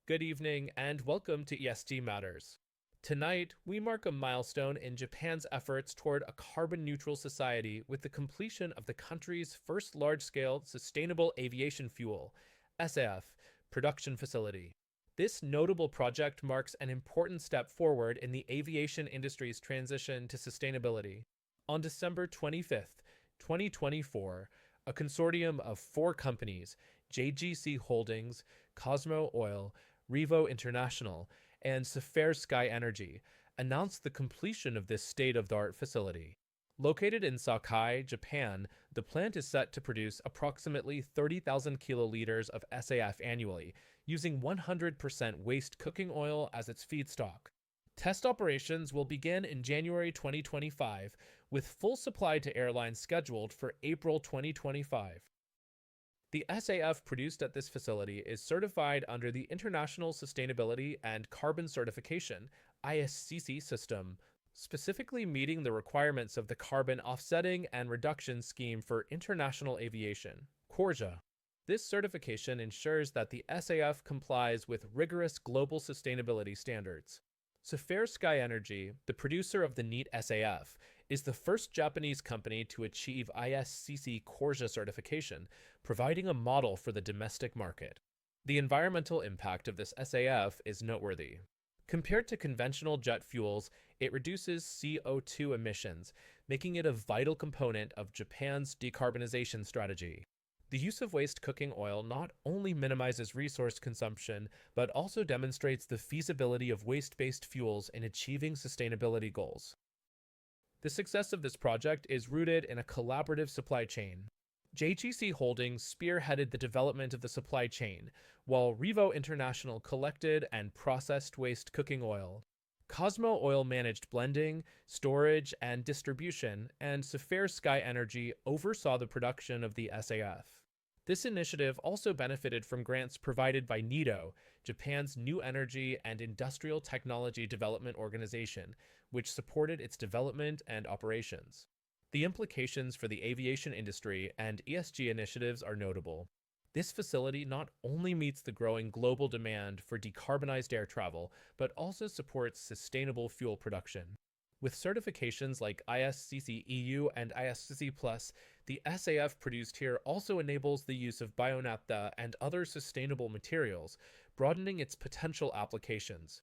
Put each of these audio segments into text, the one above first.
Good evening, and welcome to ESG Matters. Tonight, we mark a milestone in Japan's efforts toward a carbon-neutral society with the completion of the country's first large-scale sustainable aviation fuel, SAF, production facility. This notable project marks an important step forward in the aviation industry's transition to sustainability. On December 25th, 2024, a consortium of 4 companies, JGC Holdings, Cosmo Oil, Revo International, and Safair Sky Energy, announced the completion of this state-of-the-art facility. Located in Sakai, Japan, the plant is set to produce approximately 30,000 kiloliters of SAF annually, using 100% waste cooking oil as its feedstock. Test operations will begin in January 2025, with full supply to airlines scheduled for April 2025. The SAF produced at this facility is certified under the International Sustainability and Carbon Certification (ISCC) system, specifically meeting the requirements of the Carbon Offsetting and Reduction Scheme for International Aviation (CORSIA). This certification ensures that the SAF complies with rigorous global sustainability standards. Safair Sky Energy, the producer of the neat SAF, is the first Japanese company to achieve ISCC CORSIA certification, providing a model for the domestic market. The environmental impact of this SAF is noteworthy. Compared to conventional jet fuels, it reduces CO2 emissions, making it a vital component of Japan's decarbonization strategy. The use of waste cooking oil not only minimizes resource consumption, but also demonstrates the feasibility of waste-based fuels in achieving sustainability goals. The success of this project is rooted in a collaborative supply chain. JGC Holdings spearheaded the development of the supply chain, while Revo International collected and processed waste cooking oil. Cosmo Oil managed blending, storage, and distribution, and Safair Sky Energy oversaw the production of the SAF. This initiative also benefited from grants provided by NITO, Japan's New Energy and Industrial Technology Development Organization, which supported its development and operations. The implications for the aviation industry and ESG initiatives are notable. This facility not only meets the growing global demand for decarbonized air travel, but also supports sustainable fuel production. With certifications like ISCC EU and ISCC Plus, the SAF produced here also enables the use of bio-naphtha and other sustainable materials, broadening its potential applications.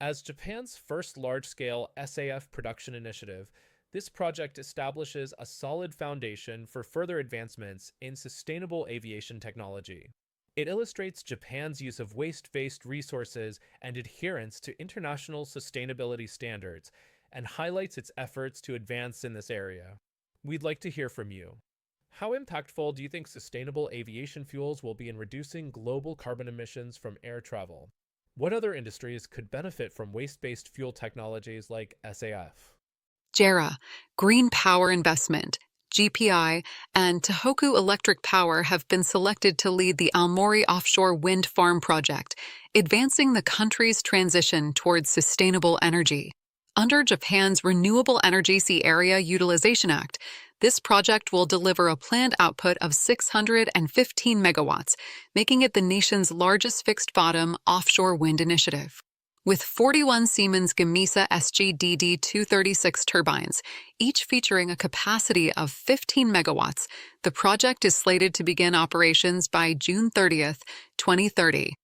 As Japan's first large-scale SAF production initiative, this project establishes a solid foundation for further advancements in sustainable aviation technology. It illustrates Japan's use of waste-based resources and adherence to international sustainability standards, and highlights its efforts to advance in this area. We'd like to hear from you. How impactful do you think sustainable aviation fuels will be in reducing global carbon emissions from air travel? What other industries could benefit from waste-based fuel technologies like SAF? JERA, Green Power Investment, GPI, and Tohoku Electric Power have been selected to lead the Aomori Offshore Wind Farm project, advancing the country's transition towards sustainable energy. Under Japan's Renewable Energy Sea Area Utilization Act, this project will deliver a planned output of 615 megawatts, making it the nation's largest fixed-bottom offshore wind initiative. With 41 Siemens Gamesa SGDD-236 turbines, each featuring a capacity of 15 megawatts, the project is slated to begin operations by June 30, 2030.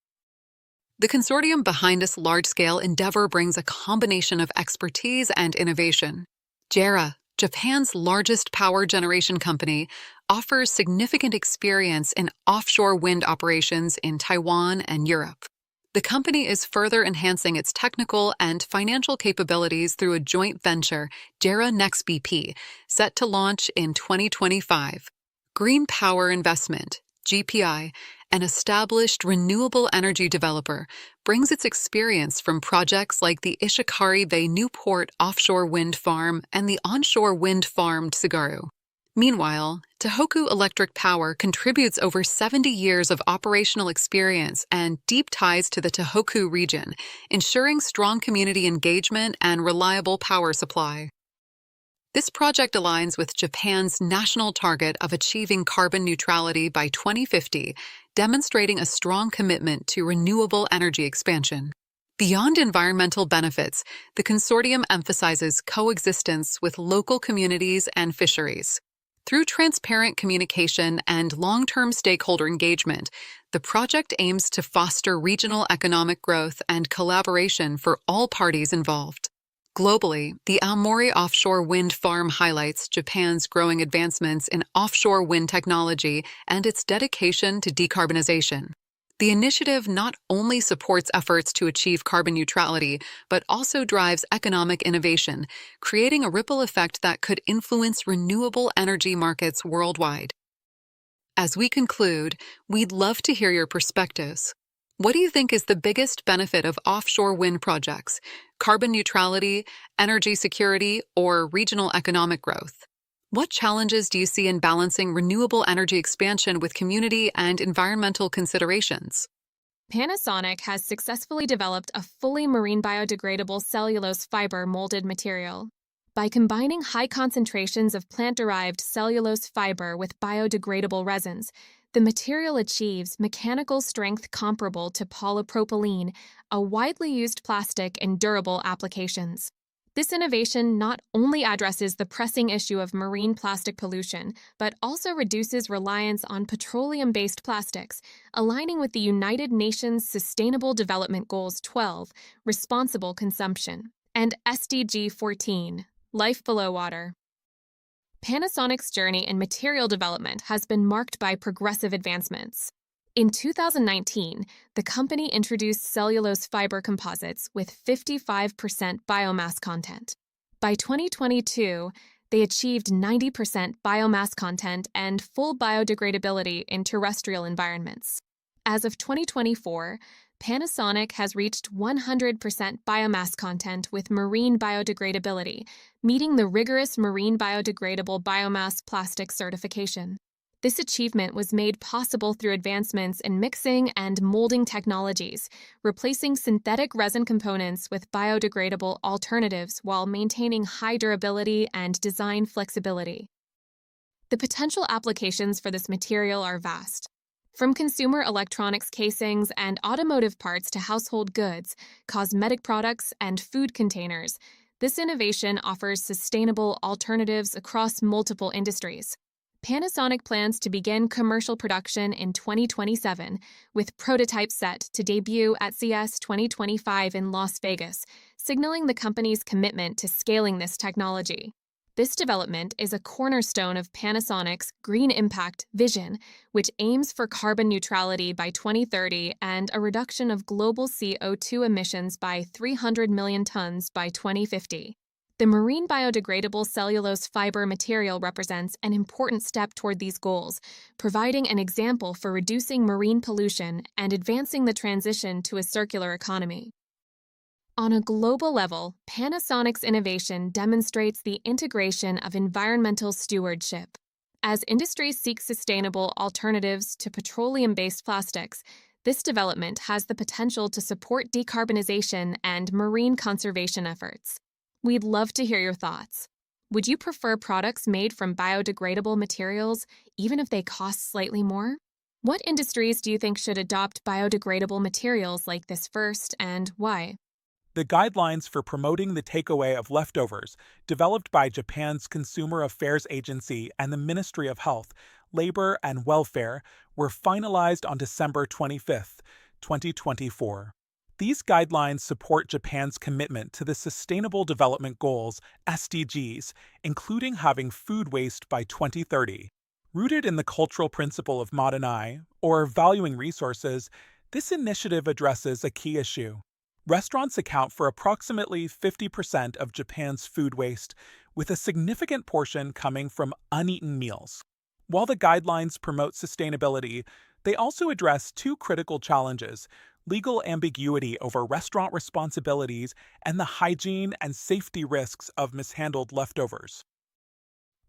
The consortium behind this large-scale endeavor brings a combination of expertise and innovation. JERA, Japan's largest power generation company, offers significant experience in offshore wind operations in Taiwan and Europe. The company is further enhancing its technical and financial capabilities through a joint venture, JERA Next BP, set to launch in 2025. Green Power Investment, GPI, an established renewable energy developer, brings its experience from projects like the Ishikari Bay Newport offshore wind farm and the onshore wind farm Tsugaru. Meanwhile, Tohoku Electric Power contributes over 70 years of operational experience and deep ties to the Tohoku region, ensuring strong community engagement and reliable power supply. This project aligns with Japan's national target of achieving carbon neutrality by 2050, demonstrating a strong commitment to renewable energy expansion. Beyond environmental benefits, the consortium emphasizes coexistence with local communities and fisheries. Through transparent communication and long-term stakeholder engagement, the project aims to foster regional economic growth and collaboration for all parties involved. Globally, the Aomori offshore wind farm highlights Japan's growing advancements in offshore wind technology and its dedication to decarbonization. The initiative not only supports efforts to achieve carbon neutrality, but also drives economic innovation, creating a ripple effect that could influence renewable energy markets worldwide. As we conclude, we'd love to hear your perspectives. What do you think is the biggest benefit of offshore wind projects? Carbon neutrality, energy security, or regional economic growth? What challenges do you see in balancing renewable energy expansion with community and environmental considerations? Panasonic has successfully developed a fully marine-biodegradable cellulose fiber molded material. By combining high concentrations of plant-derived cellulose fiber with biodegradable resins, the material achieves mechanical strength comparable to polypropylene, a widely used plastic in durable applications. This innovation not only addresses the pressing issue of marine plastic pollution, but also reduces reliance on petroleum-based plastics, aligning with the United Nations Sustainable Development Goals 12, responsible consumption, and SDG 14, life below water. Panasonic's journey in material development has been marked by progressive advancements. In 2019, the company introduced cellulose fiber composites with 55% biomass content. By 2022, they achieved 90% biomass content and full biodegradability in terrestrial environments. As of 2024, Panasonic has reached 100% biomass content with marine biodegradability, meeting the rigorous Marine-Biodegradable biomass plastic certification. This achievement was made possible through advancements in mixing and molding technologies, replacing synthetic resin components with biodegradable alternatives while maintaining high durability and design flexibility. The potential applications for this material are vast. From consumer electronics casings and automotive parts to household goods, cosmetic products, and food containers, this innovation offers sustainable alternatives across multiple industries. Panasonic plans to begin commercial production in 2027, with prototypes set to debut at CES 2025 in Las Vegas, signaling the company's commitment to scaling this technology. This development is a cornerstone of Panasonic's Green Impact vision, which aims for carbon neutrality by 2030 and a reduction of global CO2 emissions by 300 million tons by 2050. The marine biodegradable cellulose fiber material represents an important step toward these goals, providing an example for reducing marine pollution and advancing the transition to a circular economy. On a global level, Panasonic's innovation demonstrates the integration of environmental stewardship. As industries seek sustainable alternatives to petroleum-based plastics, this development has the potential to support decarbonization and marine conservation efforts. We'd love to hear your thoughts. Would you prefer products made from biodegradable materials, even if they cost slightly more? What industries do you think should adopt biodegradable materials like this first, and why? The guidelines for promoting the takeaway of leftovers, developed by Japan's Consumer Affairs Agency and the Ministry of Health, Labor and Welfare, were finalized on December 25, 2024. These guidelines support Japan's commitment to the Sustainable Development Goals, SDGs, including having food waste by 2030. Rooted in the cultural principle of Madanai, or valuing resources, this initiative addresses a key issue. Restaurants account for approximately 50% of Japan's food waste, with a significant portion coming from uneaten meals. While the guidelines promote sustainability, they also address two critical challenges: legal ambiguity over restaurant responsibilities and the hygiene and safety risks of mishandled leftovers.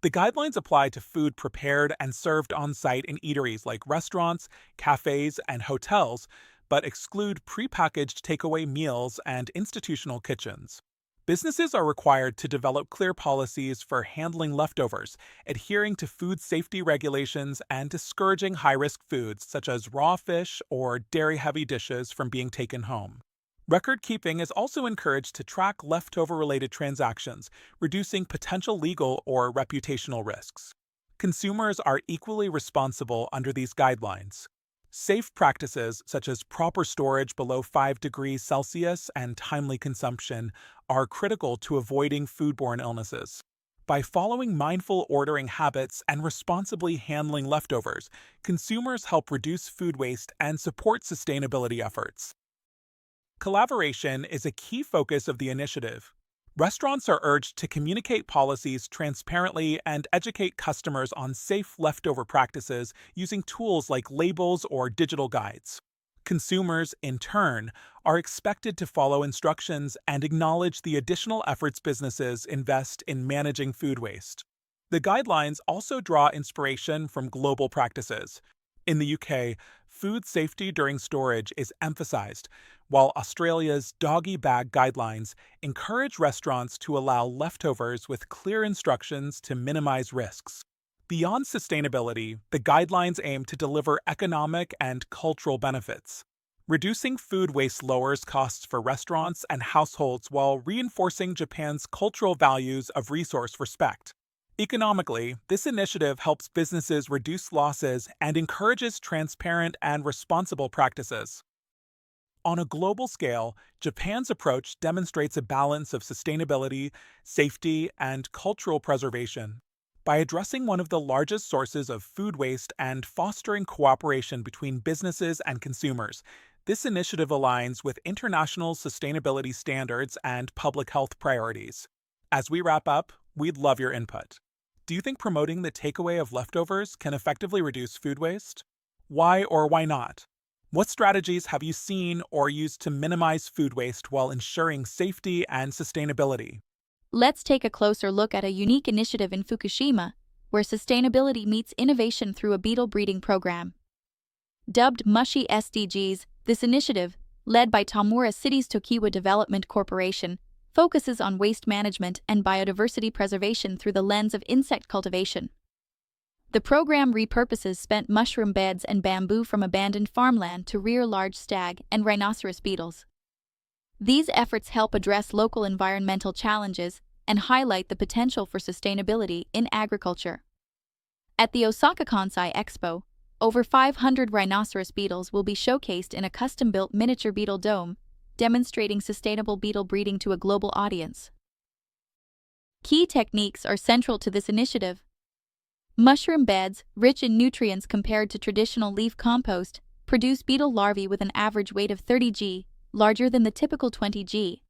The guidelines apply to food prepared and served on-site in eateries like restaurants, cafes, and hotels, but exclude prepackaged takeaway meals and institutional kitchens. Businesses are required to develop clear policies for handling leftovers, adhering to food safety regulations, and discouraging high-risk foods such as raw fish or dairy-heavy dishes from being taken home. Record keeping is also encouraged to track leftover-related transactions, reducing potential legal or reputational risks. Consumers are equally responsible under these guidelines. Safe practices such as proper storage below 5 degrees Celsius and timely consumption are critical to avoiding foodborne illnesses. By following mindful ordering habits and responsibly handling leftovers, consumers help reduce food waste and support sustainability efforts. Collaboration is a key focus of the initiative. Restaurants are urged to communicate policies transparently and educate customers on safe leftover practices using tools like labels or digital guides. Consumers, in turn, are expected to follow instructions and acknowledge the additional efforts businesses invest in managing food waste. The guidelines also draw inspiration from global practices. In the UK, food safety during storage is emphasized, while Australia's doggy bag guidelines encourage restaurants to allow leftovers with clear instructions to minimize risks. Beyond sustainability, the guidelines aim to deliver economic and cultural benefits. Reducing food waste lowers costs for restaurants and households while reinforcing Japan's cultural values of resource respect. Economically, this initiative helps businesses reduce losses and encourages transparent and responsible practices. On a global scale, Japan's approach demonstrates a balance of sustainability, safety, and cultural preservation. By addressing one of the largest sources of food waste and fostering cooperation between businesses and consumers, this initiative aligns with international sustainability standards and public health priorities. As we wrap up, we'd love your input. Do you think promoting the takeaway of leftovers can effectively reduce food waste? Why or why not? What strategies have you seen or used to minimize food waste while ensuring safety and sustainability? Let's take a closer look at a unique initiative in Fukushima, where sustainability meets innovation through a beetle breeding program. Dubbed Mushy SDGs, this initiative, led by Tamura City's Tokiwa Development Corporation, focuses on waste management and biodiversity preservation through the lens of insect cultivation. The program repurposes spent mushroom beds and bamboo from abandoned farmland to rear large stag and rhinoceros beetles. These efforts help address local environmental challenges and highlight the potential for sustainability in agriculture. At the Osaka Kansai Expo, over 500 rhinoceros beetles will be showcased in a custom-built miniature beetle dome, demonstrating sustainable beetle breeding to a global audience. Key techniques are central to this initiative. Mushroom beds, rich in nutrients compared to traditional leaf compost, produce beetle larvae with an average weight of 30 g, larger than the typical 20 g.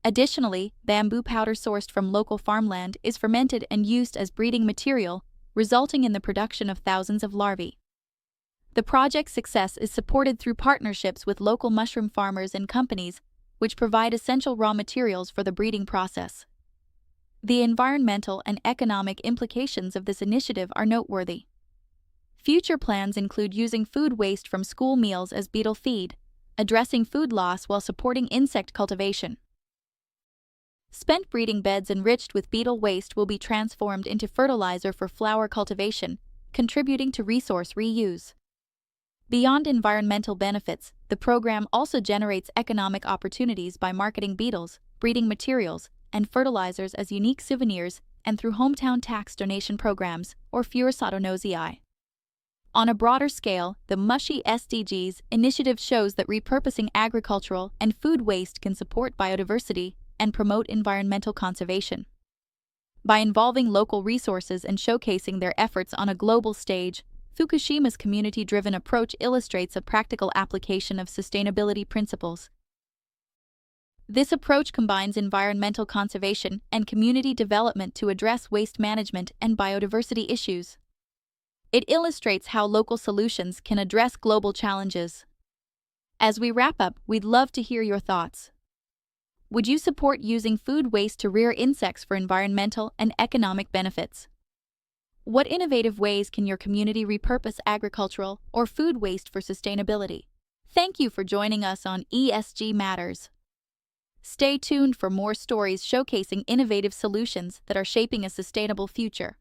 Additionally, bamboo powder sourced from local farmland is fermented and used as breeding material, resulting in the production of thousands of larvae. The project's success is supported through partnerships with local mushroom farmers and companies, which provide essential raw materials for the breeding process. The environmental and economic implications of this initiative are noteworthy. Future plans include using food waste from school meals as beetle feed, addressing food loss while supporting insect cultivation. Spent breeding beds enriched with beetle waste will be transformed into fertilizer for flower cultivation, contributing to resource reuse. Beyond environmental benefits, the program also generates economic opportunities by marketing beetles, breeding materials, and fertilizers as unique souvenirs and through hometown tax donation programs, or Furusato-no-Zei. On a broader scale, the Mushy SDGs initiative shows that repurposing agricultural and food waste can support biodiversity and promote environmental conservation. By involving local resources and showcasing their efforts on a global stage, Fukushima's community-driven approach illustrates a practical application of sustainability principles. This approach combines environmental conservation and community development to address waste management and biodiversity issues. It illustrates how local solutions can address global challenges. As we wrap up, we'd love to hear your thoughts. Would you support using food waste to rear insects for environmental and economic benefits? What innovative ways can your community repurpose agricultural or food waste for sustainability? Thank you for joining us on ESG Matters. Stay tuned for more stories showcasing innovative solutions that are shaping a sustainable future.